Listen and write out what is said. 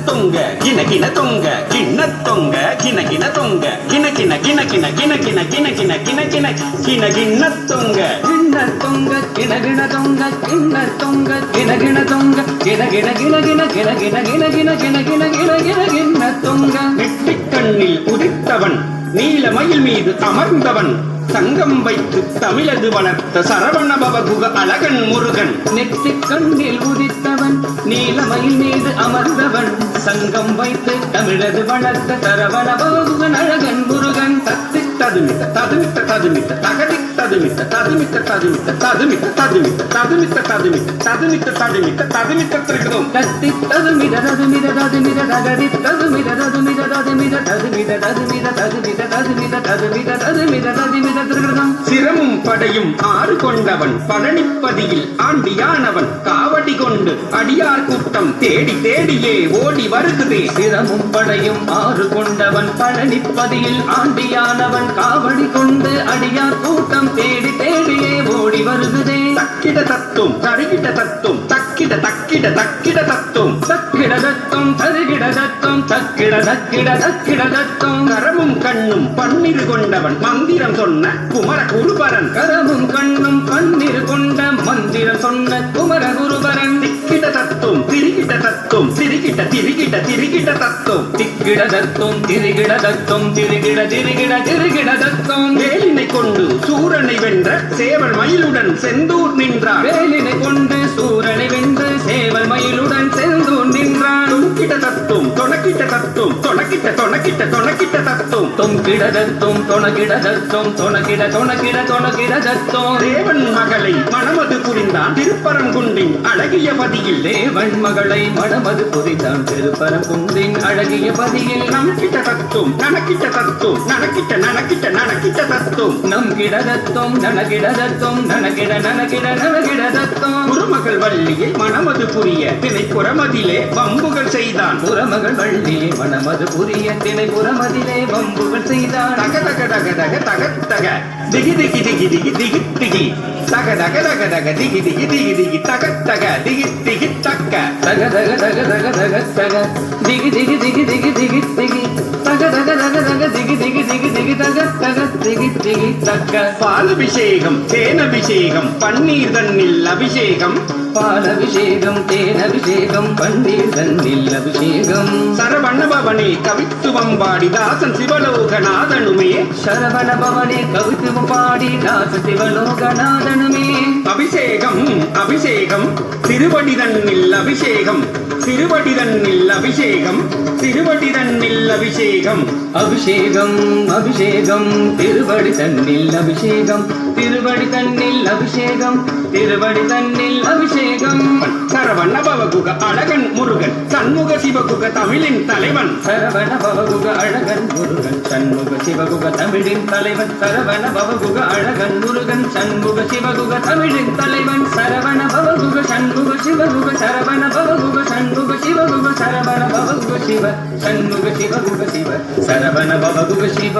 தொங்க கிண கிண தொங்க கிண்ண தொங்க கிண கிண தொங்க கிண கிண கிண கிண கிண கிண கிண கிண கிண கிண கிண கிண்ண தொங்க கிண்ண தொங்க கிண கிண தொங்க கிண்ண தொங்க கிண கிண தொங்க கிண கிண கிண கிண கிண கிண கிண கிண கிண கிண கிண கிண கிண்ண தொங்க நெற்றிக் கண்ணில் உதித்தவன் நீலமயில் மீது அமர்ந்தவன் சங்கம் வைத்து தமிழது வளர்த்த சரவண பவகுக அழகன் முருகன் நெற்றிக் கண்ணில் உதித்தவன் நீலமயில் மீது அமர்ந்தவன் சங்கம் வைத்து தமிழது வளர்த்த சரவண பவகுகன் அழகன் முருகன் தத்தி ததுமித்த ததுமித்த ததுமித்த தகதி ததுமித்த ததுமித்த ததுமித்த ததுமித்த ததுமித்த ததுமித்த ததுமித்த ததுமித்த ததுமித்த ததுமித்த திருக்கணும் தத்தி ததுமித ததுமித ததுமித தகதி ததுமித ததுமித ததுமித ததுமித ததுமித ததுமித ததுமித ததுமித ததுமித ததுமித சிரமும் படையும் ஆறு கொண்டவன் பழனிப்பதியில் ஆண்டியானவன் காவடி கொண்டு அடியார் கூட்டம் தேடி தேடியே ஓடி வருகுதே சிரமும் படையும் ஆறு கொண்டவன் பழனிப்பதியில் ஆண்டியானவன் காவடி கொண்டு அடியார் கூட்டம் தேடி தேடியே ஓடி வருகுதே தக்கிட தத்தும் தருகிட தத்தும் தக்கிட தக்கிட தக்கிட தத்தும் தக்கிட தத்தும் தருகிட தத்தும் தக்கிட தக்கிட தக்கிட தத்தும் கரமும் கண்ணும் பன்னிரு கொண்டவன் மந்திரம் சொன்ன குமர குருபரன் கரமும் கண்ணும் பன்னிரு கொண்ட மந்திரம் சொன்ன குமர குருபரன் திக்கிட தத்தும் திரிகிட தத்தும் திரிகிட திரிகிட திரிகிட தத்தும் திக்கிட தத்தும் திரிகிட தத்தும் திரிகிட திரிகிட திரிகிட தத்தும் வேலினை கொண்டு சூரனை வென்ற சேவல் மயிலுடன் செந்தூர் நின்றார் வேலினை கொண்டு சூரனை வென்று சேவல் மயிலுடன் செந்தூர் நின்றான் தொங்கிட தத்தும் தொணக்கிட்ட தத்தும் தொணக்கிட்ட தொணக்கிட்ட தொணக்கிட்ட தத்தும் தொங்கிட தத்தும் தொணக்கிட தத்தும் தொணக்கிட தொணக்கிட தொணக்கிட தத்தும் தேவன் மகளை மணமது புரிந்தான் திருப்பரங்குன்றின் அழகிய பதியில் தேவன் மகளை மணமது புரிந்தான் திருப்பரங்குன்றின் அழகிய பதியில் நம் கிட்ட தத்தும் நனக்கிட்ட தத்தும் நனக்கிட்ட நனக்கிட்ட நனக்கிட்ட தத்தும் நம் கிட தத்தும் நனகிட தத்தும் நனகிட நனகிட நனகிட தத்தும் குருமகள் வள்ளியை மணமது புரிய தினை புறமதிலே வம்புகள் செய்தான் புறமகள் வள்ளியை மணமது புரிய தினை புறமதிலே வம்புகள் செய்தான் தக தக தக தக தக தக திகி திகி திகி திகி திகி திகி தக தக தக தக திகி திகி திகி திகி தக தக திகி திகி தக்க தக தக தக தக தக தக திகி திகி திகி திகி திகி திகி தக தக தக தக திகி திகி திகி திகி தக தக திகி திகி தக்க பாலபிஷேகம் தேனபிஷேகம் பன்னீர் தன்னில் அபிஷேகம் பாலபிஷேகம் தேனபிஷேகம் பன்னீர் தன்னில் அபிஷேகம் சரவண பவனே கவித்துவம் பாடி தாசன் சிவலோகநாதனுமே சரவண பவனே கவித்துவம் பாடி தாசன் சிவலோகநாதனுமே அபிஷேகம் அபிஷேகம் திருவடி தன்னில் அபிஷேகம் திருவடி தன்னில் அபிஷேகம் திருவடி தன்னில் அபிஷேகம் அபிஷேகம் அபிஷேகம் திருவடி தன்னில் அபிஷேகம் திருவடி தன்னில் அபிஷேகம் திருவடி தன்னில் அபிஷேகம் சரவண பவகுக அழகன் முருகன் சண்முக சிவகுக தமிழின் தலைவன் சரவண பவகுக அழகன் முருகன் சண்முக சிவகுக தமிழின் தலைவன் சரவண பவகுக அழகன் முருகன் சண்முக சிவகுக தமிழின் தலைவன் சரவண பவகுக சண்முக சிவகுக சரவண பவகுக சண்முக சிவகுக சரவண பவகுக சிவ சண்முக சிவகுக சிவ சரவண பவகுக சிவ